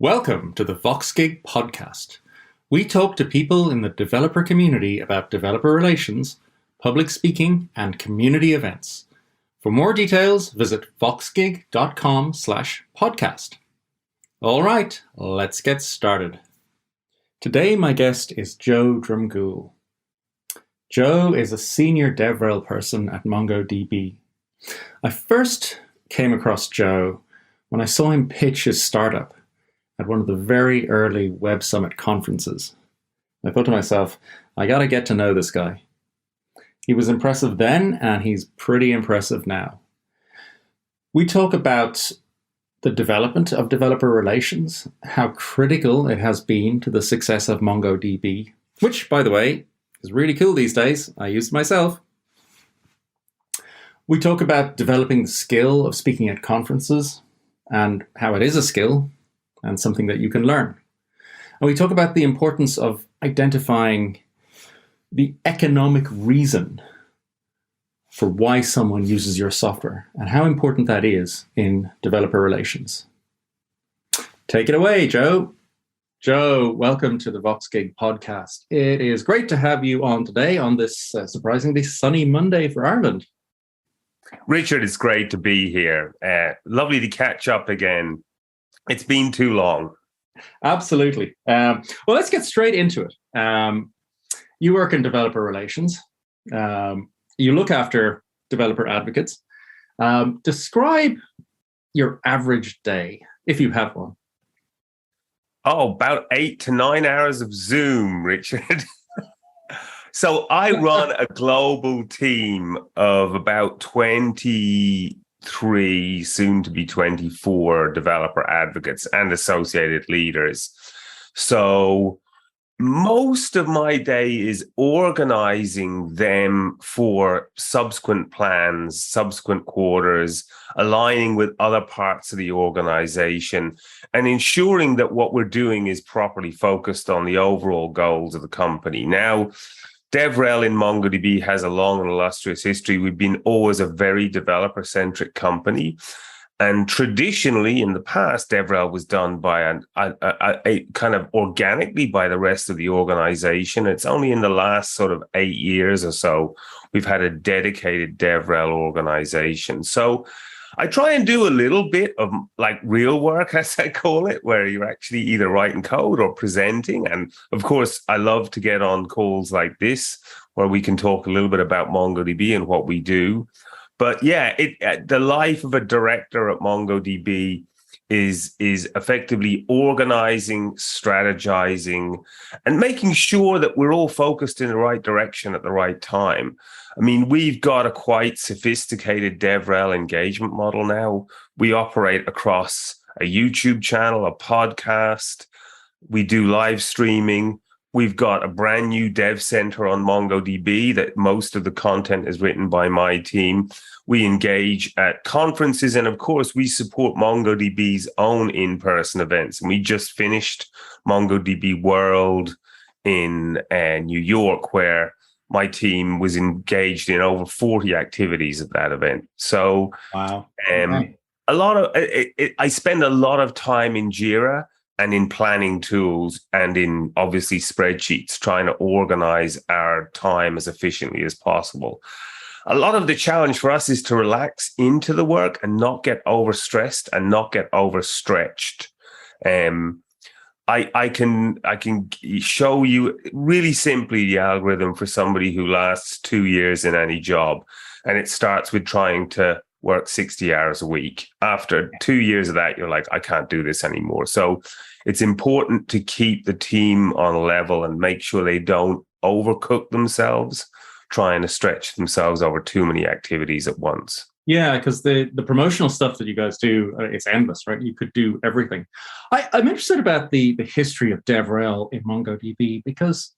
Welcome to the Voxgig podcast. We talk to people in the developer community about developer relations, public speaking, and community events. For more details, visit voxgig.com/podcast. All right, let's get started. Today, my guest is Joe Drumgoole. Joe is a senior DevRel person at MongoDB. I first came across Joe when I saw him pitch his startup at one of the very early Web Summit conferences. I thought to myself, I gotta get to know this guy. He was impressive then, and he's pretty impressive now. We talk about the development of developer relations, how critical it has been to the success of MongoDB, which, by the way, is really cool these days. I use it myself. We talk about developing the skill of speaking at conferences and how it is a skill and something that you can learn. And we talk about the importance of identifying the economic reason for why someone uses your software and how important that is in developer relations. Take it away, Joe. Joe, welcome to the Voxgig podcast. It is great to have you on today on this surprisingly sunny Monday for Ireland. Richard, it's great to be here. Lovely to catch up again. It's been too long. Absolutely. Well, let's get straight into it. You work in developer relations. You look after developer advocates. Describe your average day, if you have one. Oh, about 8 to 9 hours of Zoom, Richard. So I run a global team of about 23, soon to be 24 developer advocates and associated leaders. So most of my day is organizing them for subsequent plans, subsequent quarters, aligning with other parts of the organization, and ensuring that what we're doing is properly focused on the overall goals of the company. Now, DevRel in MongoDB has a long and illustrious history. We've been always a very developer-centric company. And traditionally, in the past, DevRel was done by a kind of organically by the rest of the organization. It's only in the last sort of 8 years or so we've had a dedicated DevRel organization. So I try and do a little bit of like real work, as I call it, where you're actually either writing code or presenting. And of course, I love to get on calls like this, where we can talk a little bit about MongoDB and what we do. But yeah, the life of a director at MongoDB is effectively organizing, strategizing, and making sure that we're all focused in the right direction at the right time. I mean, we've got a quite sophisticated DevRel engagement model now. We operate across a YouTube channel, a podcast. We do live streaming. We've got a brand new dev center on MongoDB that most of the content is written by my team. We engage at conferences, and of course, we support MongoDB's own in-person events. And we just finished MongoDB World in New York, where my team was engaged in over 40 activities at that event. So, wow. I spend a lot of time in Jira and in planning tools and in obviously spreadsheets, trying to organize our time as efficiently as possible. A lot of the challenge for us is to relax into the work and not get overstressed and not get overstretched. I can show you really simply the algorithm for somebody who lasts 2 years in any job. And it starts with trying to work 60 hours a week. After 2 years of that, you're like, I can't do this anymore. So it's important to keep the team on level and make sure they don't overcook themselves, trying to stretch themselves over too many activities at once. Yeah, because the promotional stuff that you guys do, it's endless, right? You could do everything. I'm interested about the history of DevRel in MongoDB, because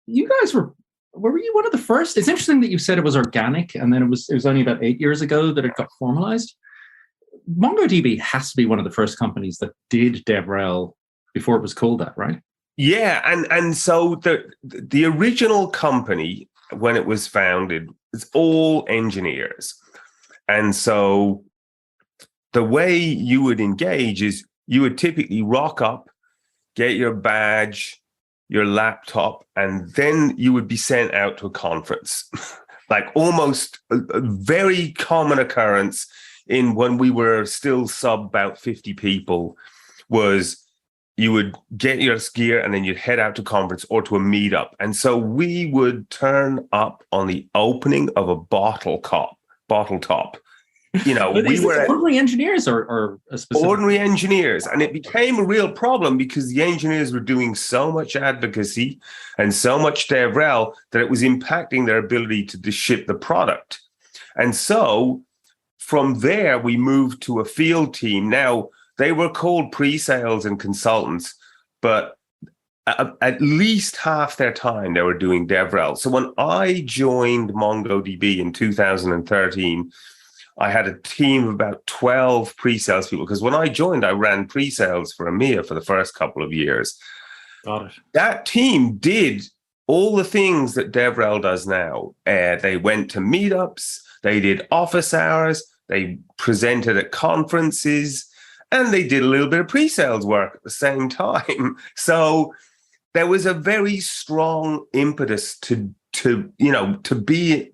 you guys were you one of the first? It's interesting that you said it was organic, and then it was only about 8 years ago that it got formalized. MongoDB has to be one of the first companies that did DevRel before it was called that, right? Yeah, and so the original company, when it was founded, it's all engineers. And so the way you would engage is you would typically rock up, get your badge, your laptop, and then you would be sent out to a conference. Like almost a very common occurrence in when we were still sub about 50 people was you would get your gear and then you'd head out to conference or to a meetup. And so we would turn up on the opening of a bottle top. You know, we were ordinary engineers or a specific ordinary engineers. And it became a real problem because the engineers were doing so much advocacy and so much DevRel that it was impacting their ability to ship the product. And so from there, we moved to a field team. Now, they were called pre-sales and consultants, but at least half their time they were doing DevRel. So when I joined MongoDB in 2013, I had a team of about 12 pre-sales people, because when I joined, I ran pre-sales for EMEA for the first couple of years. Got it. That team did all the things that DevRel does now. They went to meetups, they did office hours, they presented at conferences, and they did a little bit of pre-sales work at the same time. So there was a very strong impetus to be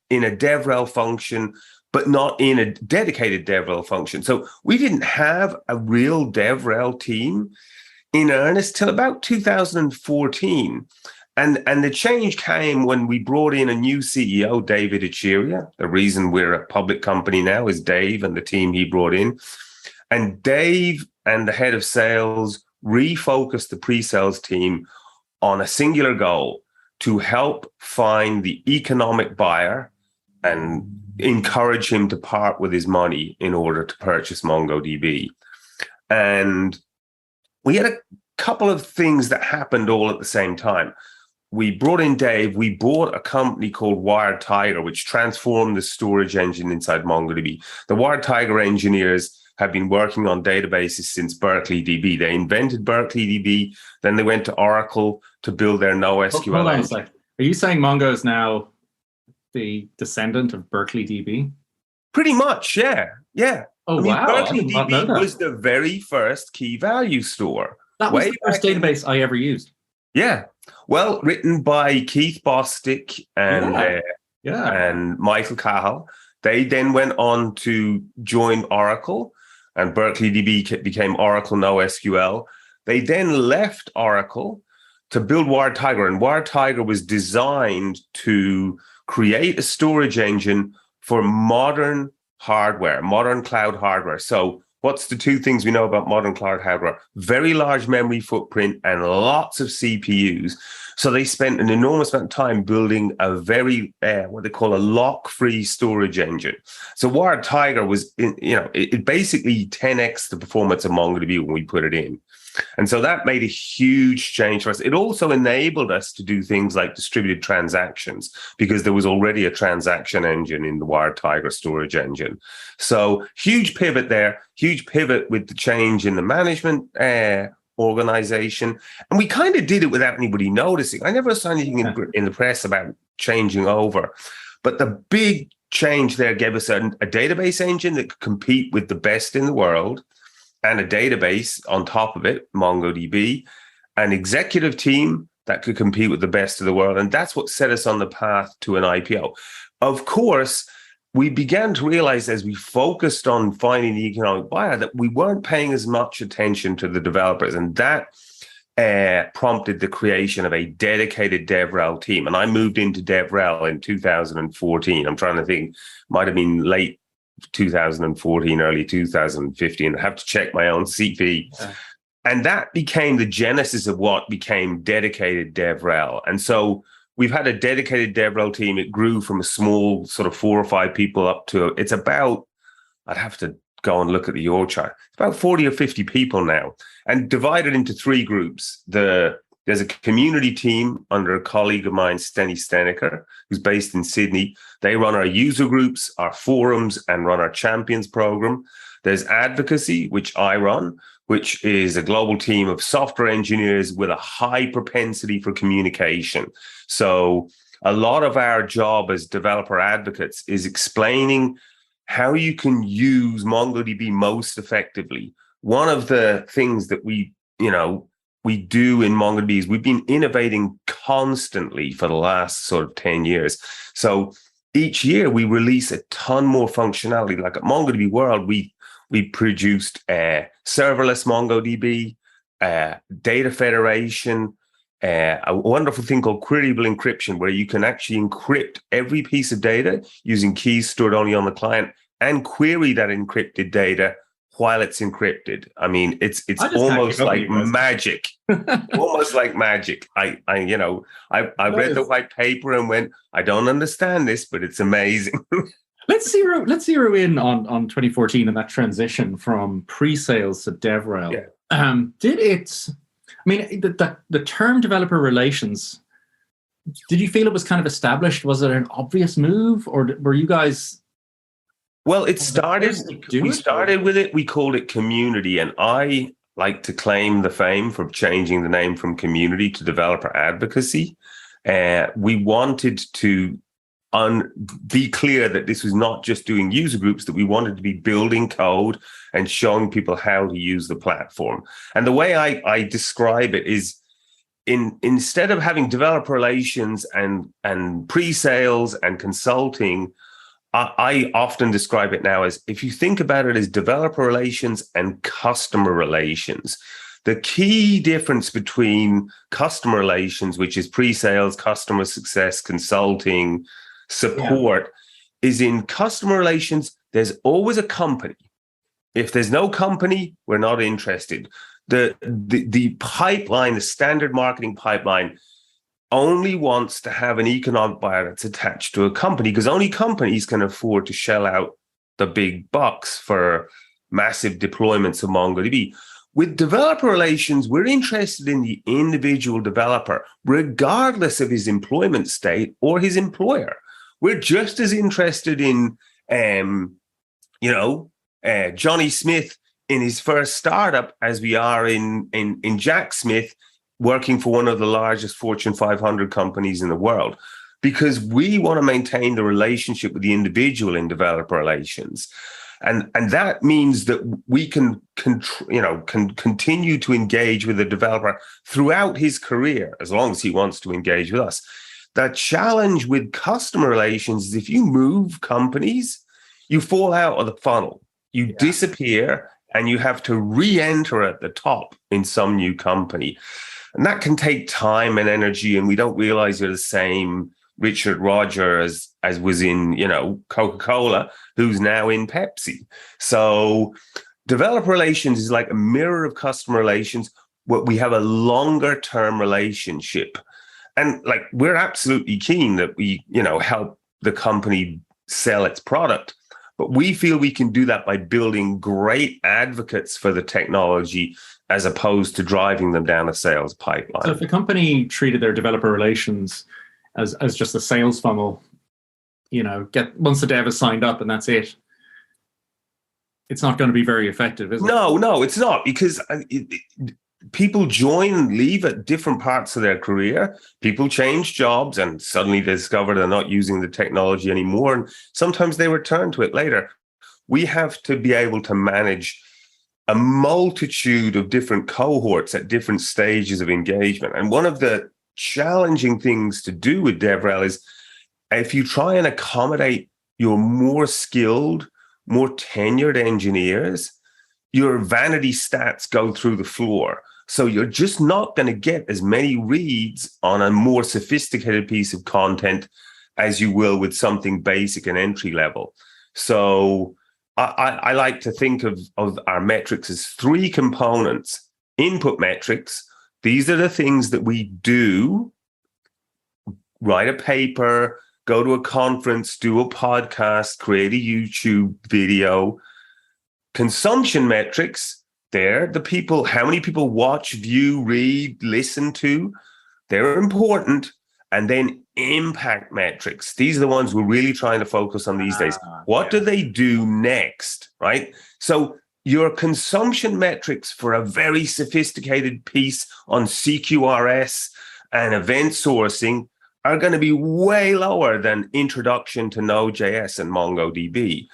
in a DevRel function, but not in a dedicated DevRel function. So we didn't have a real DevRel team in earnest till about 2014. And the change came when we brought in a new CEO, David Echeria. The reason we're a public company now is Dave and the team he brought in. And Dave and the head of sales refocused the pre-sales team on a singular goal: to help find the economic buyer and encourage him to part with his money in order to purchase MongoDB. And we had a couple of things that happened all at the same time. We brought in Dave. We bought a company called Wired Tiger, which transformed the storage engine inside MongoDB. The Wired Tiger engineers have been working on databases since Berkeley DB. They invented Berkeley DB, then they went to Oracle to build their NoSQL. Hold on a sec. Are you saying Mongo is now the descendant of Berkeley DB? Pretty much, yeah. Oh, wow. Berkeley DB was the very first key value store. That was the first database I ever used. Yeah. Well, written by Keith Bostick and Michael Cahill. They then went on to join Oracle, and Berkeley DB became Oracle NoSQL. They then left Oracle to build Wired Tiger, and Wired Tiger was designed to create a storage engine for modern hardware, modern cloud hardware. So what's the two things we know about modern cloud hardware? Very large memory footprint and lots of CPUs. So they spent an enormous amount of time building a very, what they call a lock-free storage engine. So Wired Tiger was, it basically 10x the performance of MongoDB when we put it in. And so that made a huge change for us. It also enabled us to do things like distributed transactions, because there was already a transaction engine in the Wired Tiger storage engine. So huge pivot there, huge pivot with the change in the management organization. And we kind of did it without anybody noticing. I never saw anything in the press about changing over. But the big change there gave us a database engine that could compete with the best in the world, and a database on top of it, MongoDB, an executive team that could compete with the best of the world. And that's what set us on the path to an IPO. Of course, we began to realize as we focused on finding the economic buyer that we weren't paying as much attention to the developers. And that prompted the creation of a dedicated DevRel team. And I moved into DevRel in 2014. I'm trying to think, might have been late 2014, early 2015. I have to check my own CV. Yeah. And that became the genesis of what became dedicated DevRel. And so we've had a dedicated DevRel team. It grew from a small sort of 4 or 5 people up to, it's about, I'd have to go and look at the org chart. It's about 40 or 50 people now, and divided into 3 groups. There's a community team under a colleague of mine, Stenny Steneker, who's based in Sydney. They run our user groups, our forums, and run our champions program. There's advocacy, which I run, which is a global team of software engineers with a high propensity for communication. So a lot of our job as developer advocates is explaining how you can use MongoDB most effectively, one of the things that we do in MongoDB is we've been innovating constantly for the last sort of 10 years. So each year we release a ton more functionality. Like at MongoDB World, we produced serverless MongoDB, data federation, a wonderful thing called queryable encryption, where you can actually encrypt every piece of data using keys stored only on the client and query that encrypted data while it's encrypted. I mean, it's almost like magic. Almost like magic. I read the white paper and went, I don't understand this, but it's amazing. Let's zero in on 2014 and that transition from pre-sales to DevRel. Yeah. The term developer relations, did you feel it was kind of established? Was it an obvious move, or were you guys? Well, we started with it. We called it community, and I like to claim the fame for changing the name from community to developer advocacy. We wanted to be clear that this was not just doing user groups, that we wanted to be building code and showing people how to use the platform. And the way I describe it is, instead of having developer relations and pre-sales and consulting, I often describe it now as, if you think about it as developer relations and customer relations, the key difference between customer relations, which is pre-sales, customer success, consulting, support, is in customer relations, there's always a company. If there's no company, we're not interested. The pipeline, the standard marketing pipeline, only wants to have an economic buyer that's attached to a company, because only companies can afford to shell out the big bucks for massive deployments of MongoDB. With developer relations, we're interested in the individual developer, regardless of his employment state or his employer. We're just as interested in, Johnny Smith in his first startup as we are in Jack Smith working for one of the largest Fortune 500 companies in the world, because we want to maintain the relationship with the individual in developer relations. And that means that we can continue to engage with the developer throughout his career, as long as he wants to engage with us. The challenge with customer relations is, if you move companies, you fall out of the funnel, you disappear, and you have to re-enter at the top in some new company. And that can take time and energy, and we don't realize you're the same Richard Rogers as was in, Coca-Cola, who's now in Pepsi. So developer relations is like a mirror of customer relations, where we have a longer term relationship. And we're absolutely keen that we, help the company sell its product. But we feel we can do that by building great advocates for the technology, as opposed to driving them down a sales pipeline. So if a company treated their developer relations as just a sales funnel, once the dev is signed up and that's it, it's not going to be very effective, is it? No, it's not, because people join and leave at different parts of their career. People change jobs and suddenly discover they're not using the technology anymore. And sometimes they return to it later. We have to be able to manage a multitude of different cohorts at different stages of engagement. And one of the challenging things to do with DevRel is, if you try and accommodate your more skilled, more tenured engineers, your vanity stats go through the floor. So you're just not going to get as many reads on a more sophisticated piece of content as you will with something basic and entry level. So I like to think of our metrics as three components. Input metrics. These are the things that we do: write a paper, go to a conference, do a podcast, create a YouTube video. Consumption metrics. They're the people, how many people watch, view, read, listen to. They're important. And then impact metrics. These are the ones we're really trying to focus on these days. What do they do next, right? So your consumption metrics for a very sophisticated piece on CQRS and event sourcing are going to be way lower than introduction to Node.js and MongoDB.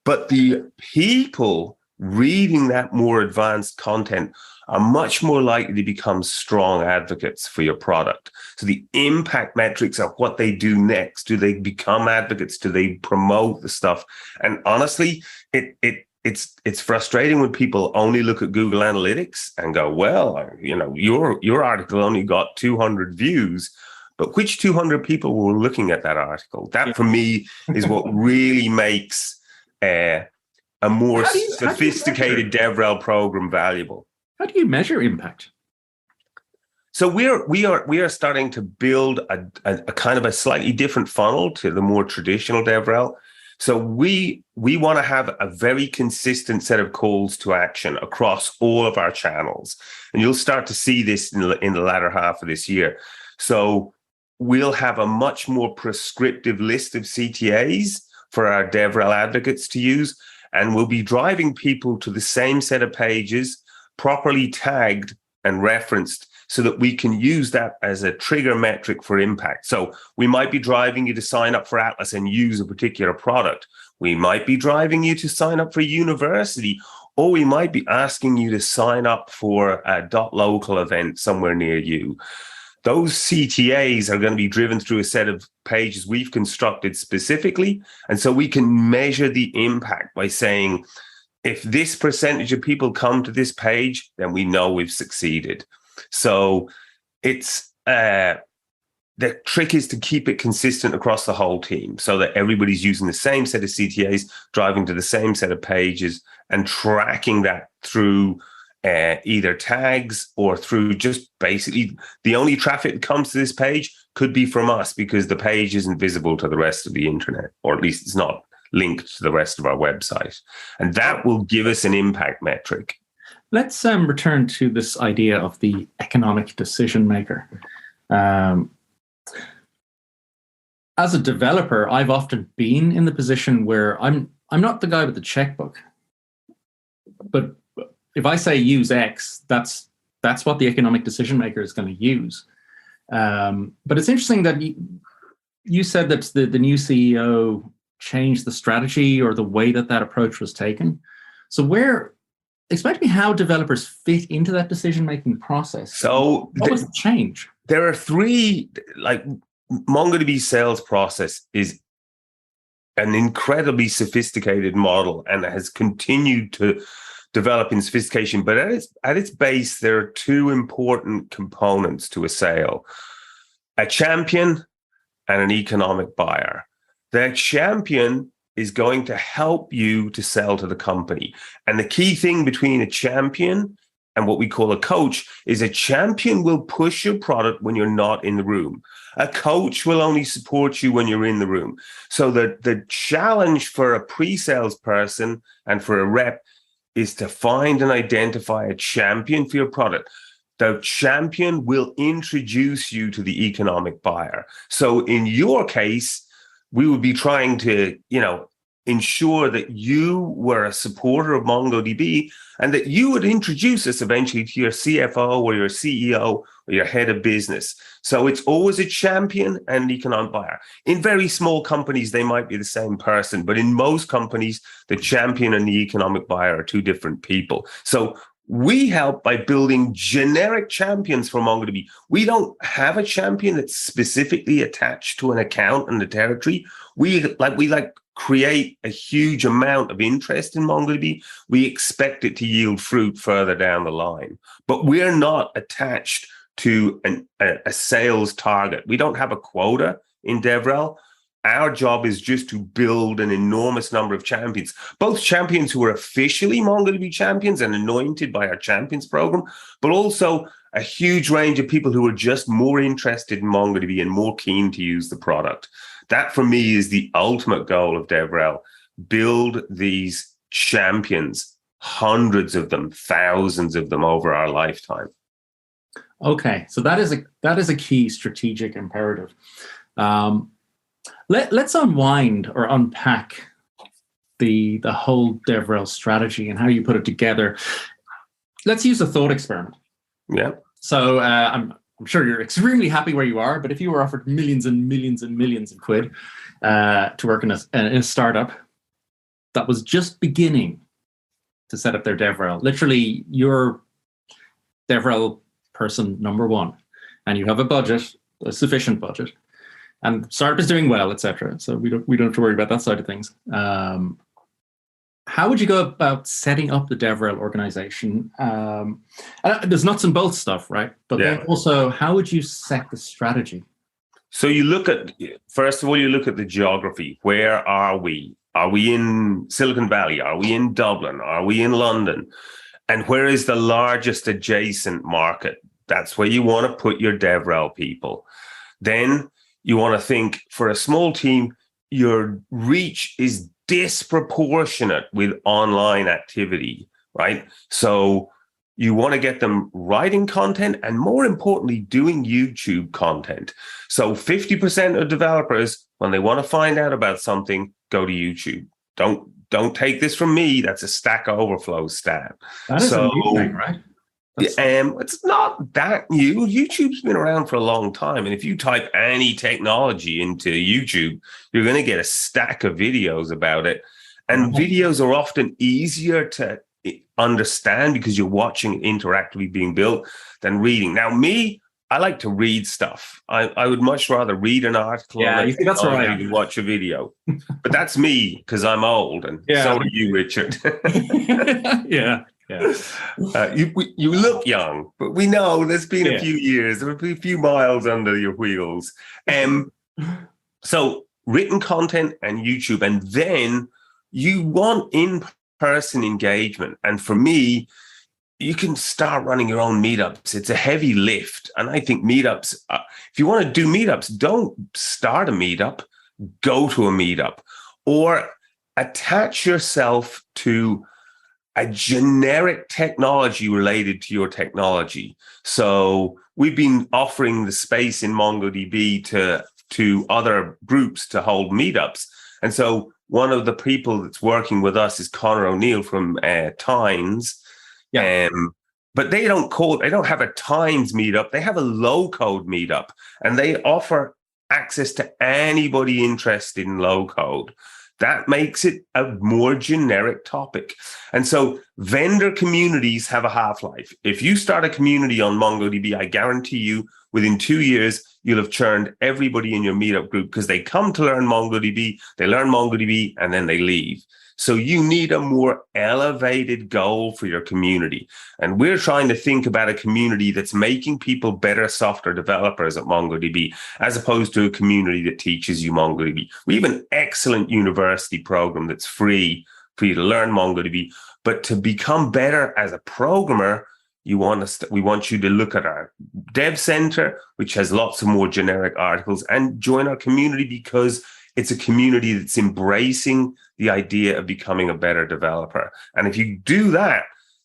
But the people reading that more advanced content are much more likely to become strong advocates for your product. So the impact metrics are what they do next. Do they become advocates? Do they promote the stuff? And honestly, it's frustrating when people only look at Google Analytics and go, well, your article only got 200 views. But which 200 people were looking at that article? That, for me, is what really makes a more sophisticated DevRel program valuable. How do you measure impact? So we are starting to build a kind of a slightly different funnel to the more traditional DevRel. So we want to have a very consistent set of calls to action across all of our channels, and you'll start to see this in the latter half of this year. So we'll have a much more prescriptive list of CTAs for our DevRel advocates to use, and we'll be driving people to the same set of pages, properly tagged and referenced, so that we can use that as a trigger metric for impact. So we might be driving you to sign up for Atlas and use a particular product. We might be driving you to sign up for university, or we might be asking you to sign up for a .local event somewhere near you. Those CTAs are going to be driven through a set of pages we've constructed specifically. And so we can measure the impact by saying, if this percentage of people come to this page, then we know we've succeeded. So it's the trick is to keep it consistent across the whole team so that everybody's using the same set of CTAs, driving to the same set of pages, and tracking that through either tags or through just basically the only traffic that comes to this page could be from us because the page isn't visible to the rest of the internet, or at least it's not linked to the rest of our website. And that will give us an impact metric. Let's return to this idea of the economic decision maker. As a developer, I've often been in the position where I'm not the guy with the checkbook, but if I say use X, that's what the economic decision maker is going to use. But it's interesting that you said that the new CEO changed the strategy or the way that approach was taken. So explain to me how developers fit into that decision-making process. So what was the change? There are three, MongoDB sales process is an incredibly sophisticated model and has continued to develop in sophistication. But at its base, there are two important components to a sale: a champion and an economic buyer. The champion is going to help you to sell to the company. And the key thing between a champion and what we call a coach is a champion will push your product when you're not in the room. A coach will only support you when you're in the room. So the challenge for a pre-sales person and for a rep is to find and identify a champion for your product. The champion will introduce you to the economic buyer. So in your case, we would be trying to, ensure that you were a supporter of MongoDB and that you would introduce us eventually to your CFO or your CEO or your head of business. So it's always a champion and an economic buyer. In very small companies, they might be the same person, but in most companies, the champion and the economic buyer are two different people. So we help by building generic champions for MongoDB. We don't have a champion that's specifically attached to an account and the territory. We create a huge amount of interest in MongoDB. We expect it to yield fruit further down the line, but we're not attached to a sales target. We don't have a quota in DevRel. Our job is just to build an enormous number of champions, both champions who are officially MongoDB champions and anointed by our champions program, but also a huge range of people who are just more interested in MongoDB and more keen to use the product. That, for me, is the ultimate goal of DevRel. Build these champions, hundreds of them, thousands of them over our lifetime. Okay, so that is a key strategic imperative. Let's unwind or unpack the whole DevRel strategy and how you put it together. Let's use a thought experiment. Yeah. So I'm sure you're extremely happy where you are, but if you were offered millions and millions and millions of quid to work in a startup that was just beginning, to set up their DevRel. Literally, you're DevRel person number one, and you have a budget, a sufficient budget, and startup is doing well, etc. So we don't have to worry about that side of things. How would you go about setting up the DevRel organization? There's nuts and bolts stuff, right? But then also, how would you set the strategy? So first of all, you look at the geography. Where are we? Are we in Silicon Valley? Are we in Dublin? Are we in London? And where is the largest adjacent market? That's where you want to put your DevRel people. Then you want to think, for a small team, your reach is disproportionate with online activity, right? So you want to get them writing content and, more importantly, doing YouTube content. So 50% of developers, when they want to find out about something, go to YouTube. Don't take this from me. That's a Stack Overflow stat. That is a new thing, right? It's not that new. YouTube's been around for a long time. And if you type any technology into YouTube, you're going to get a stack of videos about it. And videos are often easier to understand because you're watching it interactively being built than reading. Now, I like to read stuff. I would much rather read an article that's right, than watch a video. But that's me because I'm old, and so are you, Richard. Yeah. You look young, but we know there's been a few years, there have been a few miles under your wheels. So written content and YouTube, and then you want in-person engagement. And for me, you can start running your own meetups. It's a heavy lift. And I think meetups, if you want to do meetups, don't start a meetup, go to a meetup, or attach yourself to a generic technology related to your technology. So we've been offering the space in MongoDB to other groups to hold meetups. And so one of the people that's working with us is Connor O'Neill from Tynes. But they don't have a Times meetup. They have a low code meetup, and they offer access to anybody interested in low code. That makes it a more generic topic. And so vendor communities have a half-life. If you start a community on MongoDB, I guarantee you within 2 years, you'll have churned everybody in your meetup group because they come to learn MongoDB, they learn MongoDB, and then they leave. So you need a more elevated goal for your community. And we're trying to think about a community that's making people better software developers at MongoDB, as opposed to a community that teaches you MongoDB. We have an excellent university program that's free for you to learn MongoDB. But to become better as a programmer, we want you to look at our Dev Center, which has lots of more generic articles, and join our community because it's a community that's embracing the idea of becoming a better developer. And if you do that,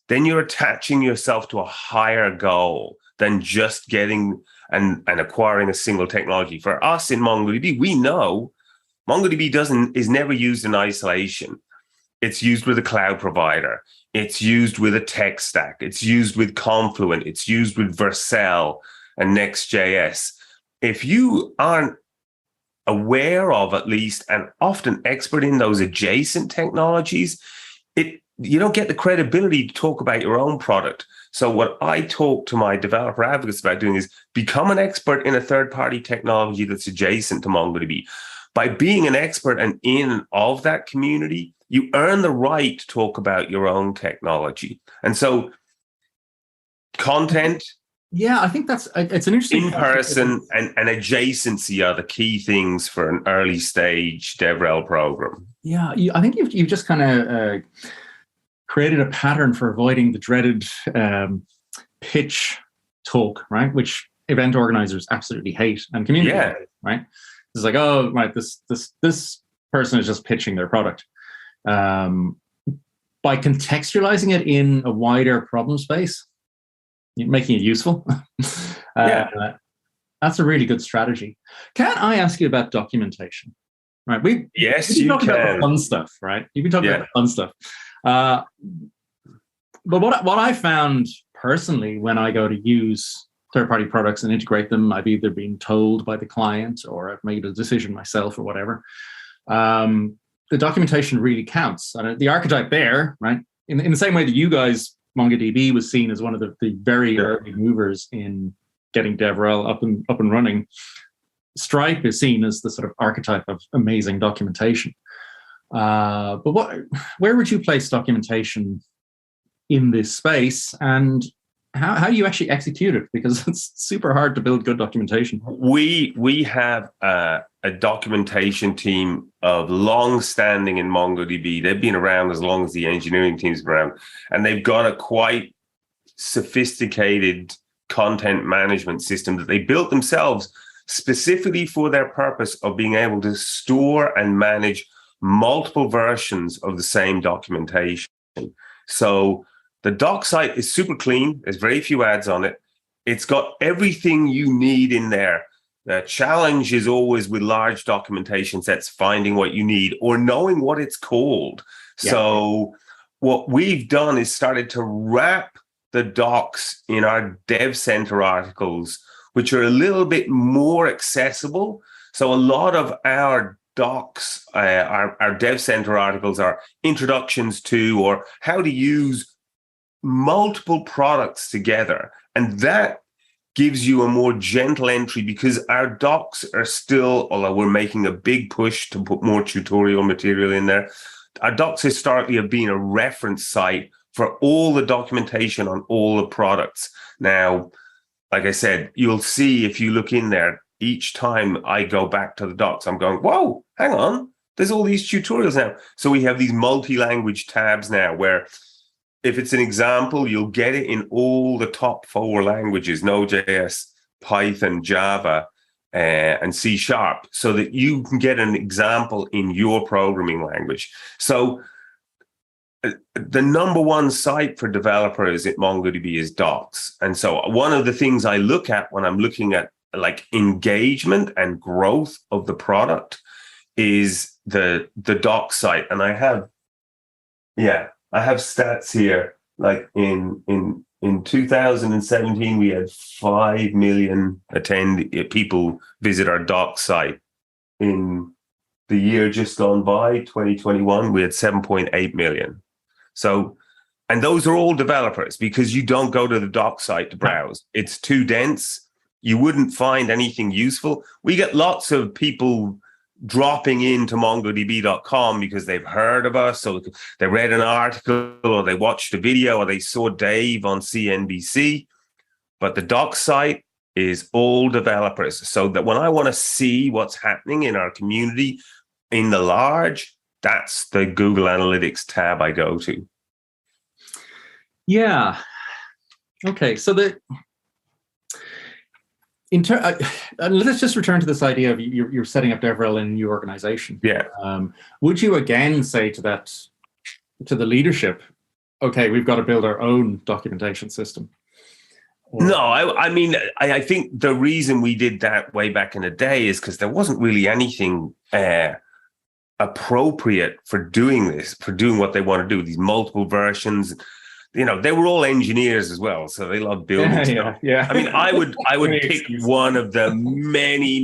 then you're attaching yourself to a higher goal than just getting and acquiring a single technology. For us in MongoDB, we know MongoDB is never used in isolation. It's used with a cloud provider. It's used with a tech stack. It's used with Confluent. It's used with Vercel and Next.js. If you aren't aware of, at least, and often expert in those adjacent technologies, you don't get the credibility to talk about your own product. So what I talk to my developer advocates about doing is become an expert in a third-party technology that's adjacent to MongoDB. By being an expert and in of that community, you earn the right to talk about your own technology. And so content, I think it's an interesting in-person and adjacency are the key things for an early stage DevRel program. Yeah, I think you've just kind of created a pattern for avoiding the dreaded pitch talk, right? Which event organizers absolutely hate, and community hate, right? It's like, oh, right, this person is just pitching their product. By contextualizing it in a wider problem space, making it useful. That's a really good strategy. Can I ask you about documentation? Right. Yes, you can. About the fun stuff, right? You've been talking about the fun stuff. But what I found personally when I go to use third-party products and integrate them, I've either been told by the client or I've made a decision myself or whatever. The documentation really counts. And the archetype there, right? in the same way that you guys, MongoDB was seen as one of the very early movers in getting DevRel up and running. Stripe is seen as the sort of archetype of amazing documentation. But where would you place documentation in this space, and how do you actually execute it? Because it's super hard to build good documentation. We have a documentation team of long-standing in MongoDB. They've been around as long as the engineering team's been around, and they've got a quite sophisticated content management system that they built themselves specifically for their purpose of being able to store and manage multiple versions of the same documentation. So the doc site is super clean. There's very few ads on it. It's got everything you need in there. The challenge is always with large documentation sets, finding what you need or knowing what it's called. Yeah. So what we've done is started to wrap the docs in our Dev Center articles, which are a little bit more accessible. So a lot of our docs, our Dev Center articles are introductions to or how to use multiple products together. And that gives you a more gentle entry because our docs are still, although we're making a big push to put more tutorial material in there, our docs historically have been a reference site for all the documentation on all the products. Now, like I said, you'll see if you look in there, each time I go back to the docs, I'm going, whoa, hang on, there's all these tutorials now. So we have these multi-language tabs now where if it's an example, you'll get it in all the top 4 languages, Node.js, Python, Java, and C#, so that you can get an example in your programming language. So the number one site for developers at MongoDB is docs. And so one of the things I look at when I'm looking at like engagement and growth of the product is the doc site. And I have stats here. Like in 2017, we had 5 million people visit our doc site. In the year just gone by, 2021, we had 7.8 million. So, and those are all developers because you don't go to the doc site to browse. It's too dense. You wouldn't find anything useful. We get lots of people dropping into mongodb.com because they've heard of us, or they read an article, or they watched a video, or they saw Dave on CNBC. But the doc site is all developers. So that when I want to see what's happening in our community in the large, that's the Google Analytics tab I go to. Yeah. Okay. So let's just return to this idea of you're setting up DevRel in a new organization. Yeah. Would you again say to the leadership, okay, we've got to build our own documentation system? No, I mean, I think the reason we did that way back in the day is because there wasn't really anything appropriate for doing this, for doing what they want to do, these multiple versions. You know, they were all engineers as well, so they love building stuff. Yeah. I mean, I would pick one of the many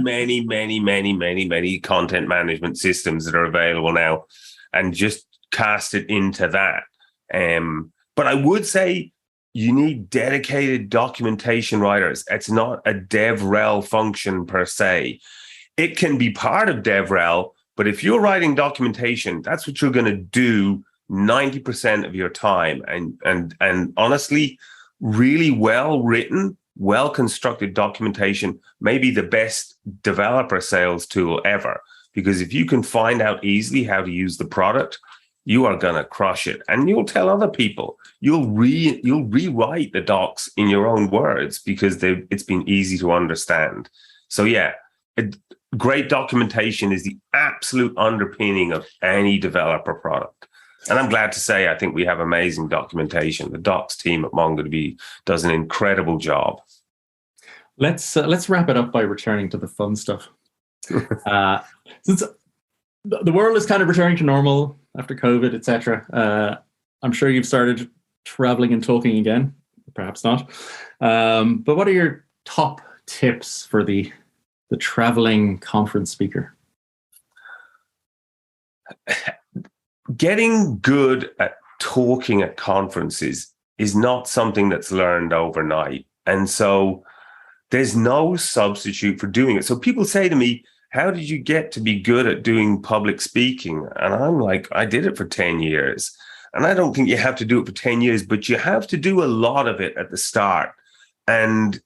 content management systems that are available now and just cast it into that. But I would say you need dedicated documentation writers. It's not a DevRel function per se. It can be part of DevRel, but if you're writing documentation, that's what you're going to do 90% of your time. And honestly, really well written, well constructed documentation may be the best developer sales tool ever. Because if you can find out easily how to use the product, you are going to crush it. And you'll tell other people. You'll rewrite the docs in your own words because it's been easy to understand. So yeah, great documentation is the absolute underpinning of any developer product. And I'm glad to say I think we have amazing documentation. The docs team at MongoDB does an incredible job. Let's wrap it up by returning to the fun stuff. Since the world is kind of returning to normal after COVID, etc., I'm sure you've started traveling and talking again. Perhaps not. But what are your top tips for the traveling conference speaker? Getting good at talking at conferences is not something that's learned overnight. And so there's no substitute for doing it. So people say to me, how did you get to be good at doing public speaking? And I'm like, I did it for 10 years. And I don't think you have to do it for 10 years, but you have to do a lot of it at the start. And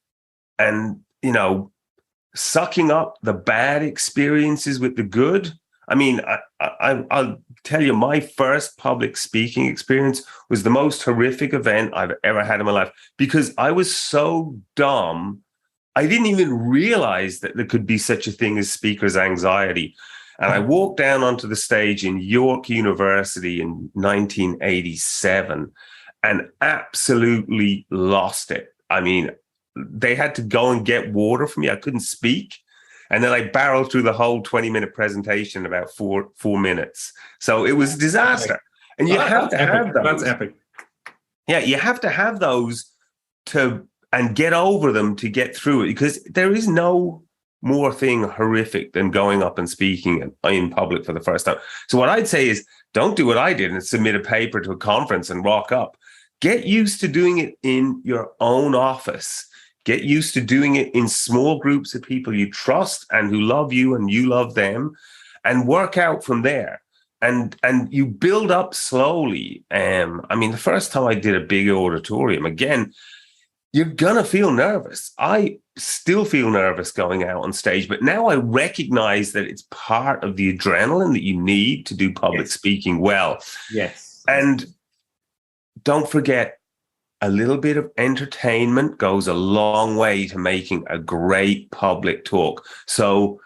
sucking up the bad experiences with the good. I mean, I'll tell you, my first public speaking experience was the most horrific event I've ever had in my life, because I was so dumb. I didn't even realize that there could be such a thing as speaker's anxiety. And I walked down onto the stage in York University in 1987 and absolutely lost it. I mean, they had to go and get water for me. I couldn't speak. And then I barreled through the whole 20-minute presentation in about four minutes. So it was a disaster. And you have to have those. That's epic. Yeah, you have to have those and get over them to get through it, because there is no more thing horrific than going up and speaking in public for the first time. So what I'd say is, don't do what I did and submit a paper to a conference and rock up. Get used to doing it in your own office. Get used to doing it in small groups of people you trust and who love you and you love them, and work out from there. And you build up slowly. I mean, the first time I did a big auditorium, again, you're going to feel nervous. I still feel nervous going out on stage, but now I recognize that it's part of the adrenaline that you need to do public speaking well. Yes. And don't forget, a little bit of entertainment goes a long way to making a great public talk. So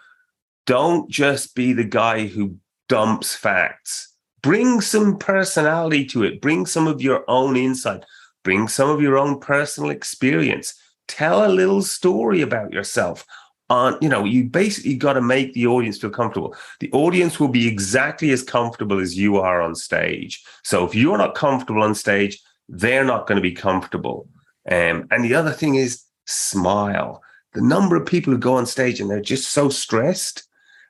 don't just be the guy who dumps facts. Bring some personality to it. Bring some of your own insight. Bring some of your own personal experience. Tell a little story about yourself. You basically got to make the audience feel comfortable. The audience will be exactly as comfortable as you are on stage. So if you're not comfortable on stage, they're not going to be comfortable. And the other thing is, smile. The number of people who go on stage and they're just so stressed.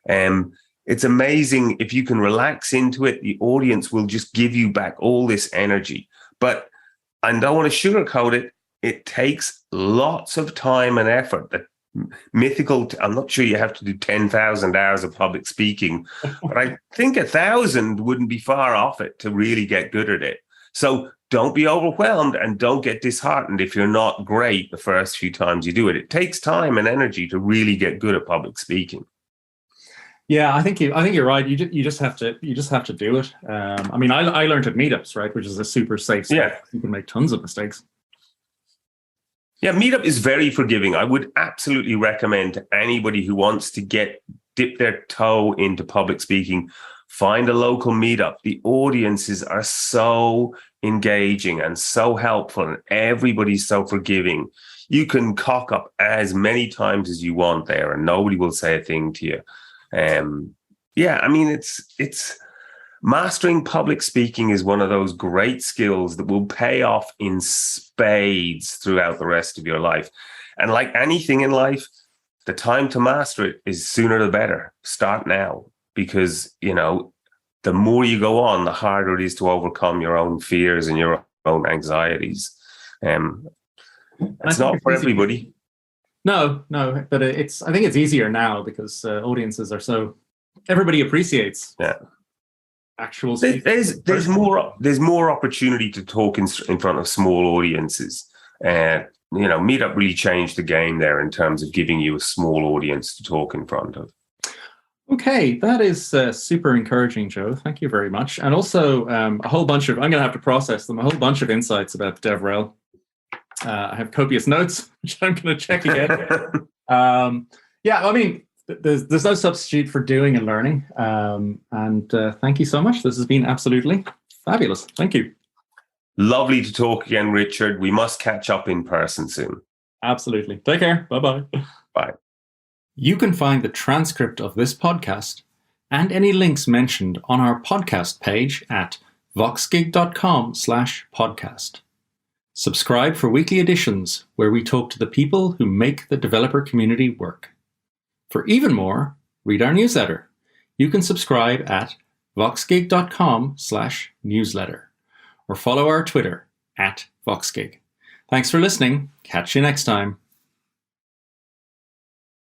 It's amazing. If you can relax into it, the audience will just give you back all this energy. But I don't want to sugarcoat it. It takes lots of time and effort. I'm not sure you have to do 10,000 hours of public speaking, but I think 1,000 wouldn't be far off it to really get good at it. So don't be overwhelmed and don't get disheartened if you're not great the first few times you do it. It takes time and energy to really get good at public speaking. Yeah, I think you're right. You just have to do it. I mean, I learned at meetups, right, which is a super safe space. Yeah. You can make tons of mistakes. Yeah, Meetup is very forgiving. I would absolutely recommend to anybody who wants to dip their toe into public speaking, find a local meetup. The audiences are so engaging and so helpful, and everybody's so forgiving. You can cock up as many times as you want there, and nobody will say a thing to you. I mean, it's mastering public speaking is one of those great skills that will pay off in spades throughout the rest of your life. And like anything in life, the time to master it is sooner the better. Start now, because, the more you go on, the harder it is to overcome your own fears and your own anxieties. It's not for everybody. No, but I think it's easier now because audiences are so, everybody appreciates. Yeah. Actual there's more opportunity to talk in front of small audiences. Meetup really changed the game there in terms of giving you a small audience to talk in front of. Okay, that is super encouraging, Joe. Thank you very much. And also a whole bunch of, I'm going to have to process them, a whole bunch of insights about DevRel. I have copious notes, which I'm going to check again. I mean, there's no substitute for doing and learning. And thank you so much. This has been absolutely fabulous. Thank you. Lovely to talk again, Richard. We must catch up in person soon. Absolutely. Take care. Bye-bye. Bye. You can find the transcript of this podcast and any links mentioned on our podcast page at voxgig.com/podcast. Subscribe for weekly editions where we talk to the people who make the developer community work. For even more, read our newsletter. You can subscribe at voxgig.com/newsletter or follow our Twitter @Voxgig. Thanks for listening. Catch you next time.